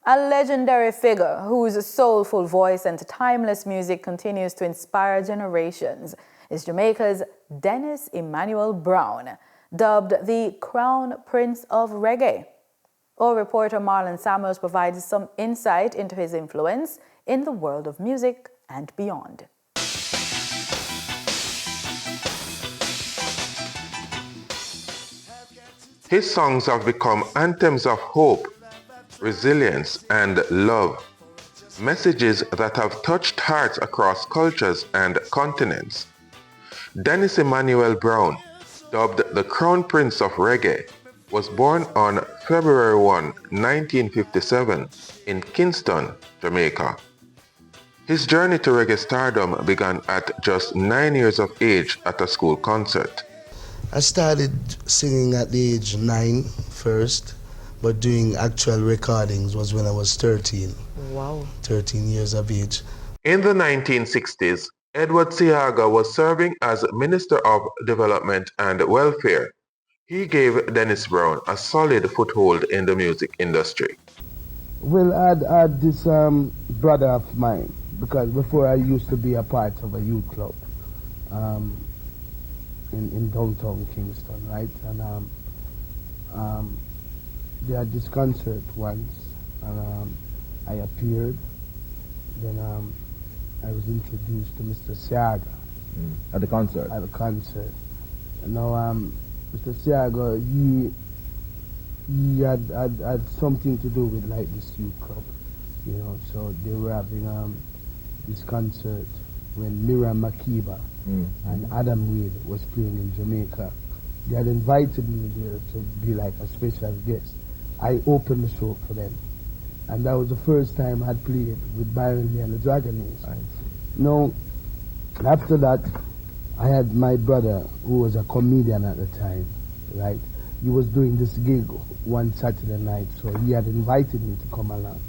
A legendary figure whose soulful voice and timeless music continues to inspire generations is Jamaica's Dennis Emmanuel Brown, dubbed the Crown Prince of Reggae. Our reporter Marlon Samuels provides some insight into his influence in the world of music and beyond. His songs have become anthems of hope, resilience, and love, messages that have touched hearts across cultures and continents. Dennis Emmanuel Brown, dubbed the Crown Prince of Reggae, was born on February 1, 1957 in Kingston, Jamaica. His journey to reggae stardom began at just 9 years of age at a school concert. I started singing at the age 9 first, but doing actual recordings was when I was 13. Wow. 13 years of age. In the 1960s, Edward Seaga was serving as Minister of Development and Welfare. He gave Dennis Brown a solid foothold in the music industry. Well, I had this brother of mine, because before I used to be a part of a youth club in downtown Kingston, right? And they had this concert once, and I appeared. Then I was introduced to Mr. Seaga. At the concert? At the concert. And now Mr. Seaga, he had something to do with like this youth club, you know. So they were having this concert when Miriam Makeba and Adam Wade was playing in Jamaica. They had invited me there to be like a special guest. I opened the show for them. And that was the first time I'd played with Byron Lee and the Dragonaires. Now, after that, I had my brother, who was a comedian at the time, right? He was doing this gig one Saturday night, so he had invited me to come along.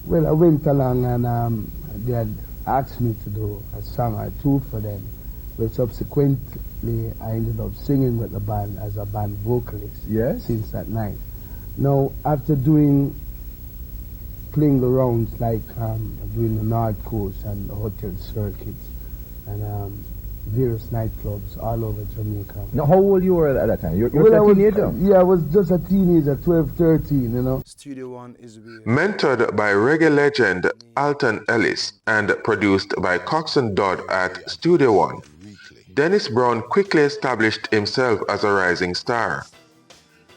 Well, I went along, and they had asked me to do a song or two for them. But subsequently, I ended up singing with the band as a band vocalist. Yes. Since that night. Now, after playing the rounds, like doing the North Coast and the hotel circuits and various nightclubs all over Jamaica. Now, how old you were at that time? You were a teenager? Yeah, I was just a teenager, 12, 13, you know. Studio One is weird. Mentored by reggae legend Alton Ellis and produced by Coxsone Dodd at Studio One, Dennis Brown quickly established himself as a rising star.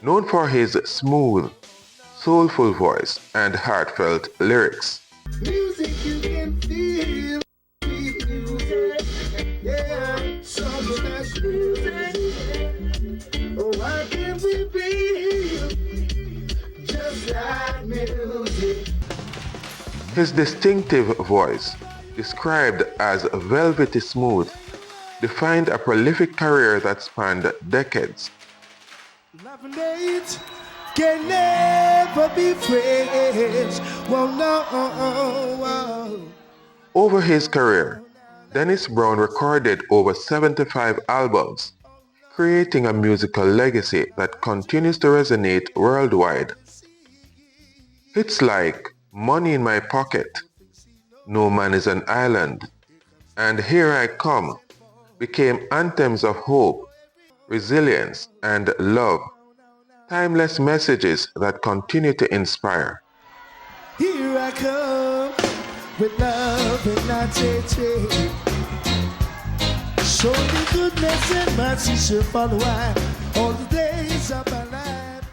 Known for his smooth, soulful voice and heartfelt lyrics. Music you can feel, music, yeah, so much music. Oh, why can't we be just like music? His distinctive voice, described as velvety smooth, defined a prolific career that spanned decades. Love and hate can never be friends. Well, no. Over his career, Dennis Brown recorded over 75 albums, creating a musical legacy that continues to resonate worldwide. Hits like Money in My Pocket, No Man is an Island, and Here I Come became anthems of hope, resilience, and love, timeless messages that continue to inspire. Here I come with love and not hatred. Show me goodness and mercy shall follow all the days of my life.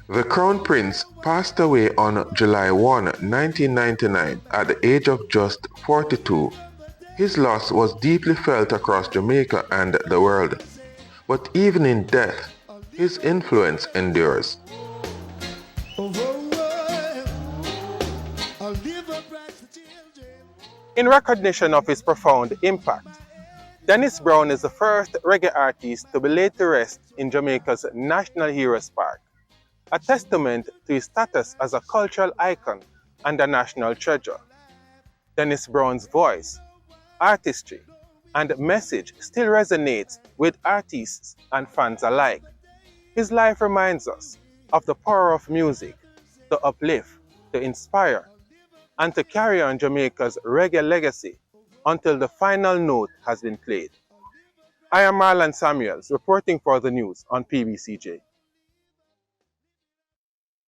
The Crown Prince passed away on July 1, 1999 at the age of just 42. His loss was deeply felt across Jamaica and the world. But even in death, his influence endures. In recognition of his profound impact, Dennis Brown is the first reggae artist to be laid to rest in Jamaica's National Heroes Park, a testament to his status as a cultural icon and a national treasure. Dennis Brown's voice, artistry, and message still resonates with artists and fans alike. His life reminds us of the power of music to uplift, to inspire and to carry on Jamaica's reggae legacy until the final note has been played. I am Marlon Samuels, reporting for the news on PBCJ.